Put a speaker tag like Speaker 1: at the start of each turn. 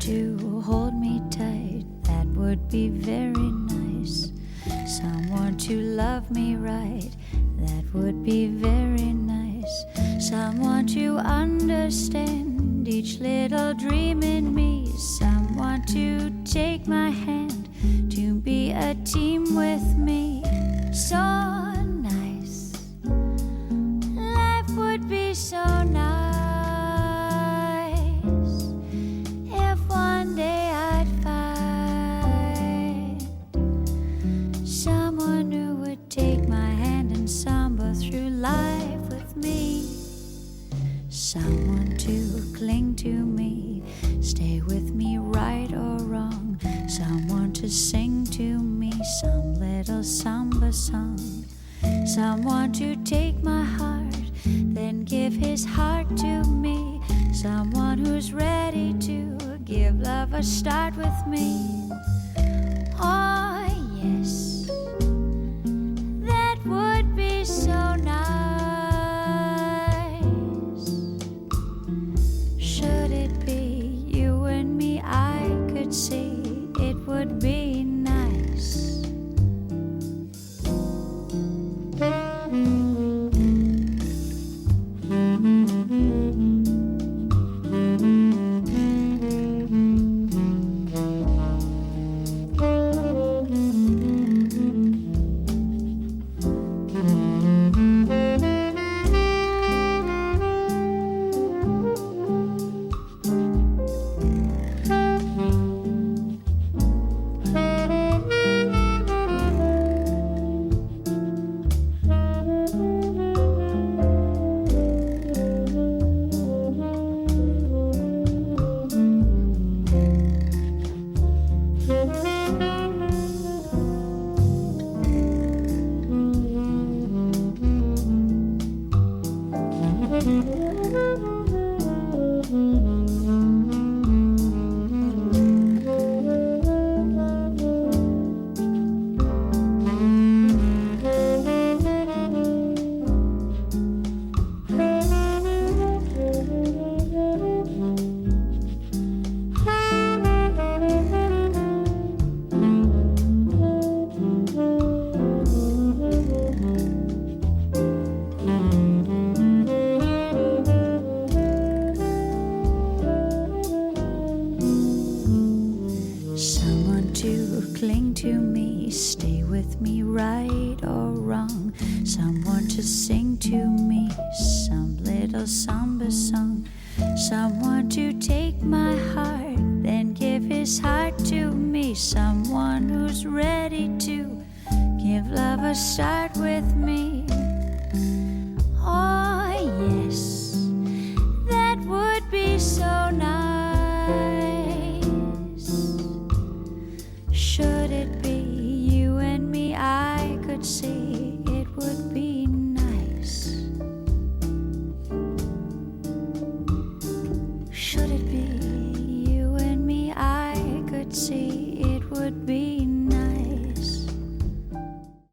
Speaker 1: to hold me tight, that would be very nice. Someone to love me right, that would be very nice. Someone to understand each little dream in me. Someone to take my hand, to be a team with me. So nice, life would be so nice if one day I'd find someone who would take my hand and samba through life with me. Someone to cling to me, stay with me right or wrong. Someone to sing to me some little samba song. Someone to take my heart, then give his heart to me. Someone who's ready to give love a start with me. Oh yes, that would be so nice. Should it be you and me, I could see it would be nice. Cling to me, stay with me right or wrong. Someone to sing to me some little samba song. Someone to take my heart, then give his heart to me. Someone who's ready to give love a start with me. Oh yes, that would be so nice. Should it be you and me, I could see